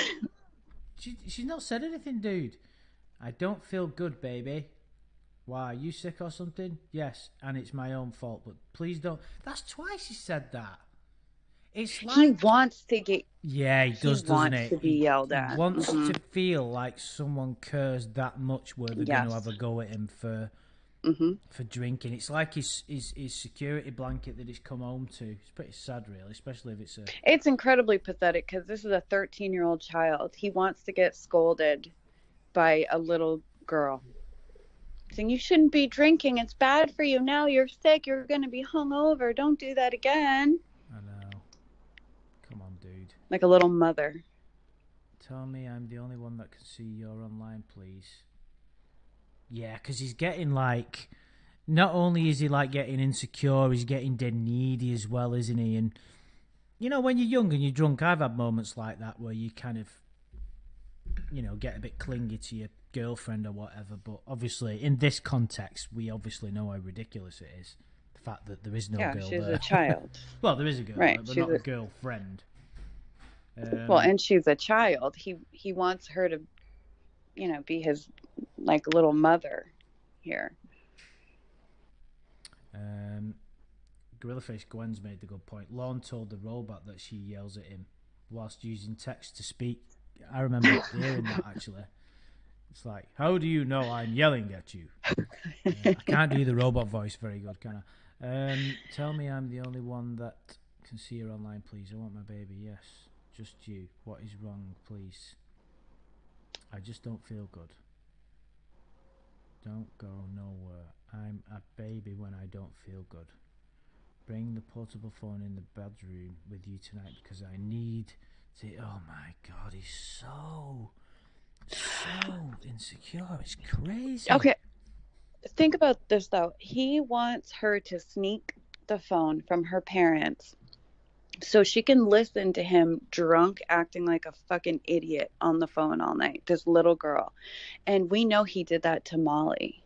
she's not said anything, dude. I don't feel good, baby. Why, you sick or something? Yes, and it's my own fault, but please don't. That's twice he said that. It's He like, wants to get yeah, he he does, doesn't wants he? to be yelled He at. wants Hmm. to feel like someone cares that much where they're going to have Yes. a go at him Hmm. for drinking. It's like his security blanket that he's come home to. It's pretty sad, really, especially if it's a. It's incredibly pathetic because this is a 13-year-old child. He wants to get scolded by a little girl saying, "You shouldn't be drinking. It's bad for you. Now you're sick. You're going to be hungover. Don't do that again." I know. Come on, dude. Like a little mother. Tell me I'm the only one that can see you're online, please. Yeah, because he's getting like. Not only is he like getting insecure, he's getting dead needy as well, isn't he? And you know, when you're young and you're drunk, I've had moments like that where you kind of, get a bit clingy to your girlfriend or whatever. But obviously, in this context, we obviously know how ridiculous it is. The fact that there is no Yeah, girl she's a there. child. Well, there is a girl Right. there, but She's not a a girlfriend. Well, Um, and she's a child. He wants her to, be his like little mother here. um, Gorilla Face Gwen's made the good point. Lorne told the robot that she yells at him. whilst using text to speak. I remember hearing that actually. It's like, how do you know I'm yelling at you? I can't do the robot voice very good, can I? Tell me I'm the only one that can see her online, please. I want my baby. Yes, just you. What is wrong, please? I just don't feel good. Don't go nowhere. I'm a baby when I don't feel good. Bring the portable phone in the bedroom with you tonight because I need to. Oh my God, he's so insecure. It's crazy. Okay, think about this though. He wants her to sneak the phone from her parents so she can listen to him drunk acting like a fucking idiot on the phone all night. This little girl. And we know he did that to Molly.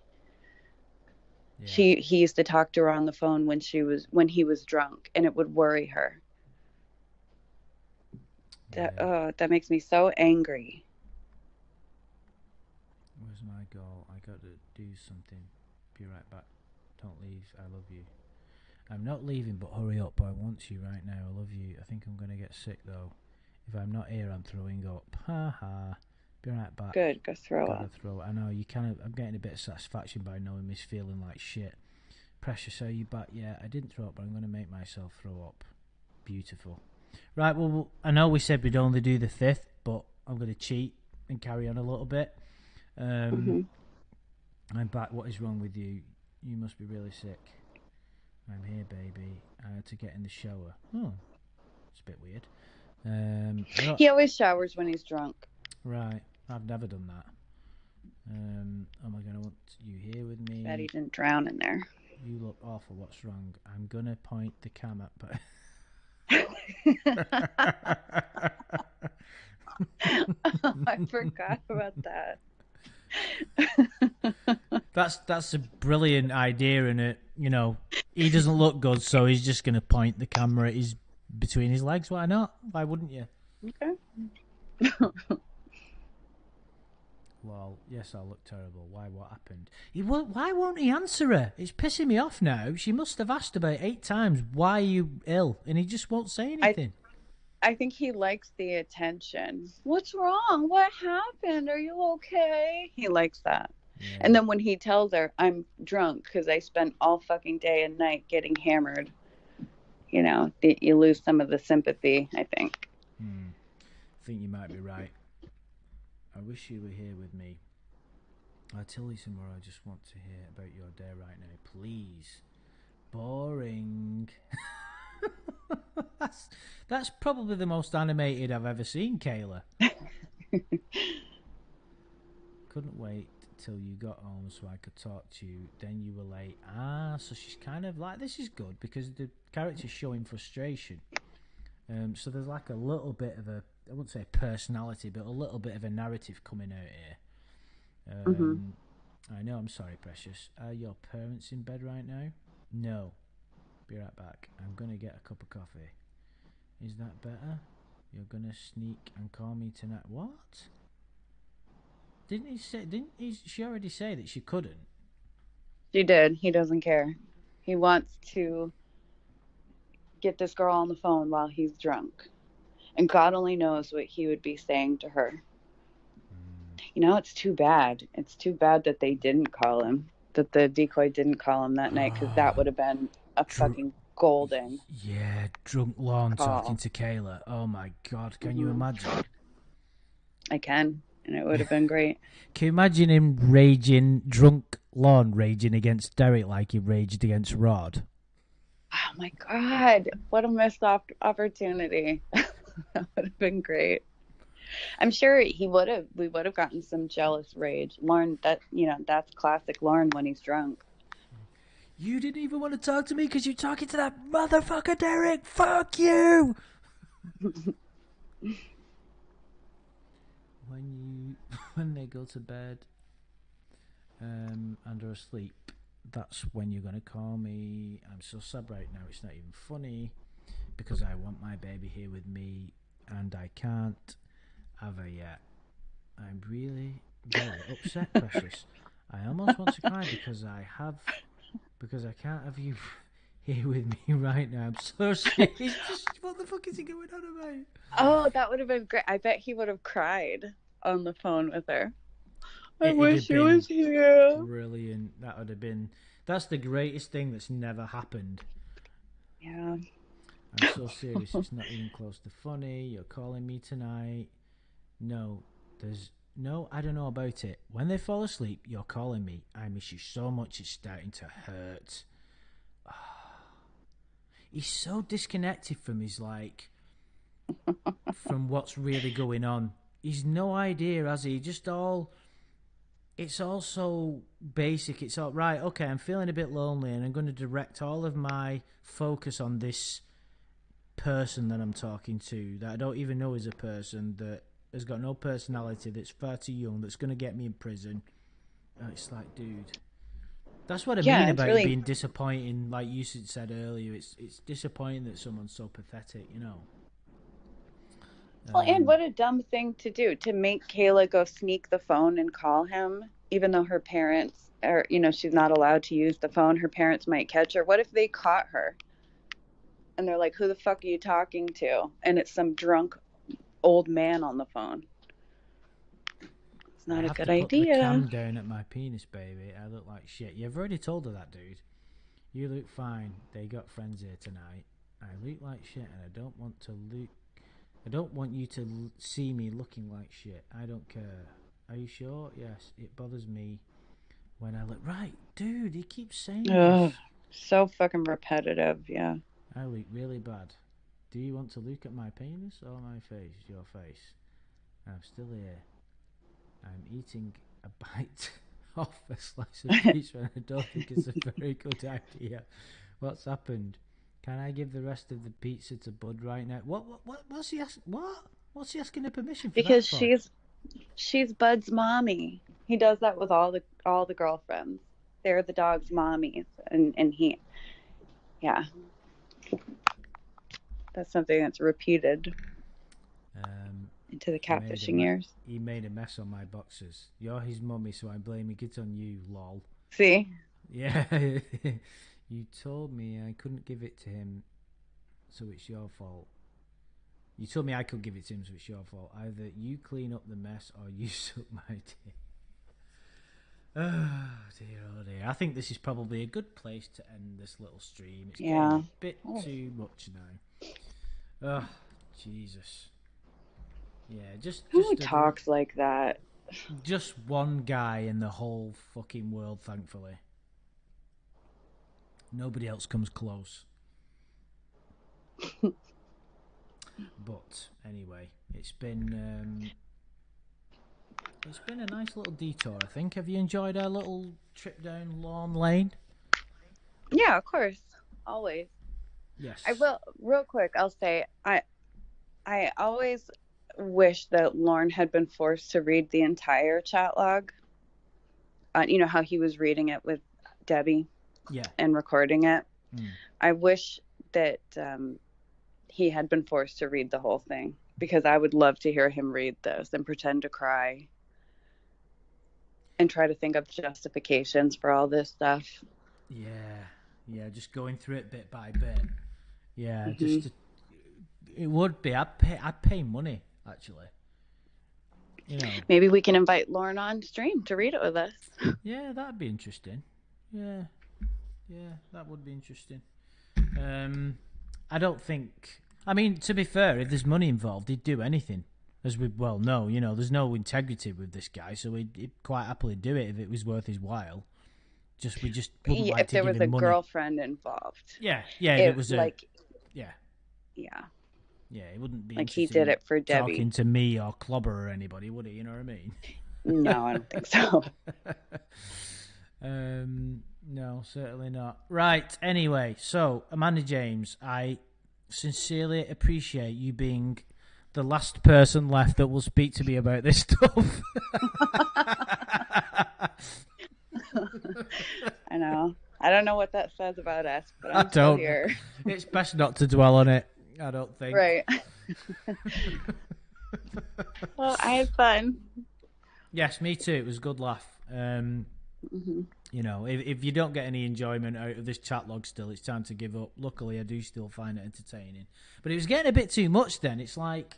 Yeah. He used to talk to her on the phone when he was drunk, and it would worry her. That makes me so angry. Where's my goal? I got to do something. Be right back. Don't leave. I love you. I'm not leaving, but hurry up. I want you right now. I love you. I think I'm going to get sick, though. If I'm not here, I'm throwing up. Ha ha. Be right back. Good. Go throw Gotta up. Throw. I know, I'm getting a bit of satisfaction by knowing me's feeling like shit. Precious, are you back? Yeah, I didn't throw up, but I'm going to make myself throw up. Beautiful. Right, well, I know we said we'd only do the 5th, but I'm going to cheat and carry on a little bit. I'm back. What is wrong with you? You must be really sick. I'm here, baby. I had to get in the shower. Oh, it's a bit weird. He always showers when he's drunk. Right, I've never done that. Am I going to want you here with me? Bet he didn't drown in there. You look awful. What's wrong? I'm going to point the cam at... I forgot about that. That's a brilliant idea, and it, he doesn't look good, so he's just going to point the camera between his legs. Why not? Why wouldn't you? Okay. Well, yes, I'll look terrible. Why? What happened? Why won't he answer her? It's pissing me off now. She must have asked about 8 times, why are you ill? And he just won't say anything. I think he likes the attention. What's wrong? What happened? Are you okay? He likes that. Yeah. And then when he tells her, I'm drunk because I spent all fucking day and night getting hammered, you lose some of the sympathy, I think. I think you might be right. I wish you were here with me. I'll tell you some more. I just want to hear about your day right now. Please. Boring. That's probably the most animated I've ever seen, Kayla. Couldn't wait till you got home so I could talk to you. Then you were late. So she's kind of like, this is good because the character's showing frustration. So there's like a little bit of I wouldn't say personality, but a little bit of a narrative coming out here. I know, I'm sorry, Precious. Are your parents in bed right now? No. Be right back. I'm going to get a cup of coffee. Is that better? You're going to sneak and call me tonight. What? Didn't she already say that she couldn't? She did. He doesn't care. He wants to get this girl on the phone while he's drunk. And God only knows what he would be saying to her. It's too bad. It's too bad that they didn't call him, that the decoy didn't call him that night, because that would have been a fucking golden. Yeah, drunk Lorne talking to Kayla. Oh my God, can you imagine? I can, and it would have been great. Can you imagine him drunk Lorne raging against Derek like he raged against Rod? Oh my God, what a missed opportunity. That would have been great. I'm sure we would have gotten some jealous rage. Lorne, that's classic Lorne when he's drunk. You didn't even want to talk to me because you're talking to that motherfucker, Derek. Fuck you. When they go to bed and are asleep, that's when you're going to call me. I'm so sad right now. It's not even funny because I want my baby here with me and I can't have her yet. I'm really very upset, Precious. I almost want to cry because I can't have you here with me right now. I'm so serious. Just, what the fuck is he going on about? Oh, that would have been great. I bet he would have cried on the phone with her. I It'd have wish he been was here. brilliant. That would have been. That's the greatest thing that's never happened. Yeah. I'm so serious. It's not even close to funny. You're calling me tonight. No, there's no. I don't know about it. When they fall asleep, you're calling me. I miss you so much. It's starting to hurt. He's so disconnected from his from what's really going on. He's no idea, has he? Just all. It's all so basic. It's all right. Okay, I'm feeling a bit lonely, and I'm going to direct all of my focus on this person that I'm talking to that I don't even know is a person, that has got no personality, that's far too young, that's going to get me in prison. And it's like, dude, that's what I mean about it being disappointing. Like you said earlier, it's disappointing that someone's so pathetic, you know. Well, and what a dumb thing to do, to make Kayla go sneak the phone and call him, even though her parents are, she's not allowed to use the phone. Her parents might catch her. What if they caught her? And they're like, who the fuck are you talking to? And it's some drunk old man on the phone. It's not a good idea. I have to put the cam down at my penis, baby. I look like shit. You've already told her that, dude. You look fine. They got friends here tonight. I look like shit, and I don't want you to see me looking like shit. I don't care. Are you sure? Yes. It bothers me when I look. Right, dude. He keeps saying this. So fucking repetitive. Yeah. I look really bad. Do you want to look at my penis or my face? Your face. I'm still here. I'm eating a bite off a slice of pizza, and I don't think it's a very good idea. What's happened? Can I give the rest of the pizza to Bud right now? What's he asking? What's he asking her permission for? Because she's Bud's mommy. He does that with all the girlfriends. They're the dog's mommies, and he, yeah. That's something that's repeated into the catfishing years. He made a mess on my boxes. You're his mummy, so I'm blaming it on you, lol. See? Yeah. You told me I couldn't give it to him, so it's your fault. You told me I could give it to him, so it's your fault. Either you clean up the mess or you suck my dick. Oh dear. I think this is probably a good place to end this little stream. It's getting a bit too much now. Oh, Jesus. Yeah, just who talks like that? Just one guy in the whole fucking world, thankfully. Nobody else comes close. But anyway, it's been a nice little detour, I think. Have you enjoyed our little trip down Lorne Lane? Yeah, of course. Always. Yes. I will, real quick, I'll say, I always wish that Lorne had been forced to read the entire chat log. You know how he was reading it with Debbie? Yeah. And recording it. I wish that he had been forced to read the whole thing, because I would love to hear him read this and pretend to cry and try to think of justifications for all this stuff. Yeah, just going through it bit by bit. Yeah, it would be. I'd pay money, actually. You know. Maybe we can invite Lorne on stream to read it with us. Yeah, that'd be interesting. Yeah, that would be interesting. I don't think. I mean, to be fair, if there's money involved, he'd do anything. As we well know, there's no integrity with this guy, so he'd quite happily do it if it was worth his while. We just wouldn't like to give him money. If there was a girlfriend involved. Yeah, if it was like, yeah, it wouldn't be like he did it for Debbie. Talking to me or Clobber or anybody, would he? You know what I mean? No, I don't think so. No, certainly not. Right. Anyway, so Amanda James, I sincerely appreciate you being the last person left that will speak to me about this stuff. I know. I don't know what that says about us, but I'm still here. It's best not to dwell on it, I don't think. Right. Well, I had fun. Yes, me too. It was a good laugh. Hmm. You know, if you don't get any enjoyment out of this chat log still, it's time to give up. Luckily, I do still find it entertaining. But it was getting a bit too much then. It's like,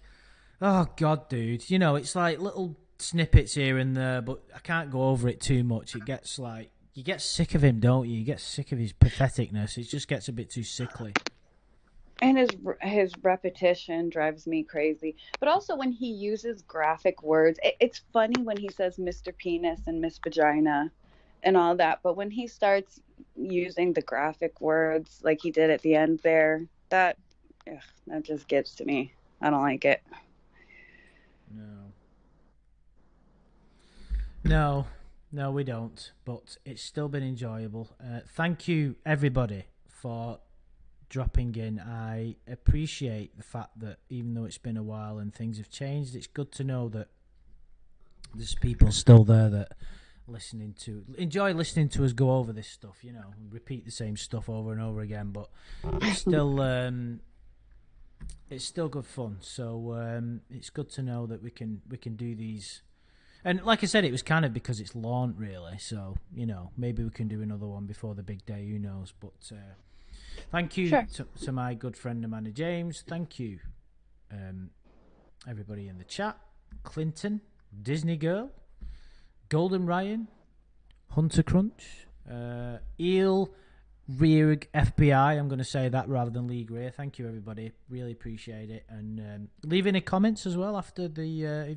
oh, God, dude. You know, it's like little snippets here and there, but I can't go over it too much. It gets like, you get sick of him, don't you? You get sick of his patheticness. It just gets a bit too sickly. And his repetition drives me crazy. But also when he uses graphic words, it's funny when he says Mr. Penis and Miss Vagina and all that. But when he starts using the graphic words like he did at the end there, ugh, that just gets to me. I don't like it. No. No, no, we don't. But it's still been enjoyable. Thank you, everybody, for dropping in. I appreciate the fact that even though it's been a while and things have changed, it's good to know that there's people still there that enjoy listening to us go over this stuff. You know, repeat the same stuff over and over again, but it's still good fun. So it's good to know that we can do these. And like I said, it was kind of because it's Lornt, really. So, you know, maybe we can do another one before the big day. Who knows? But thank you Sure. to my good friend Amanda James. Thank you, everybody in the chat. Clinton, Disney Girl, Golden Ryan, Hunter Crunch, Eel, Rearg, FBI. I'm going to say that rather than Lee Gray. Thank you, everybody. Really appreciate it. And leave any comments as well after the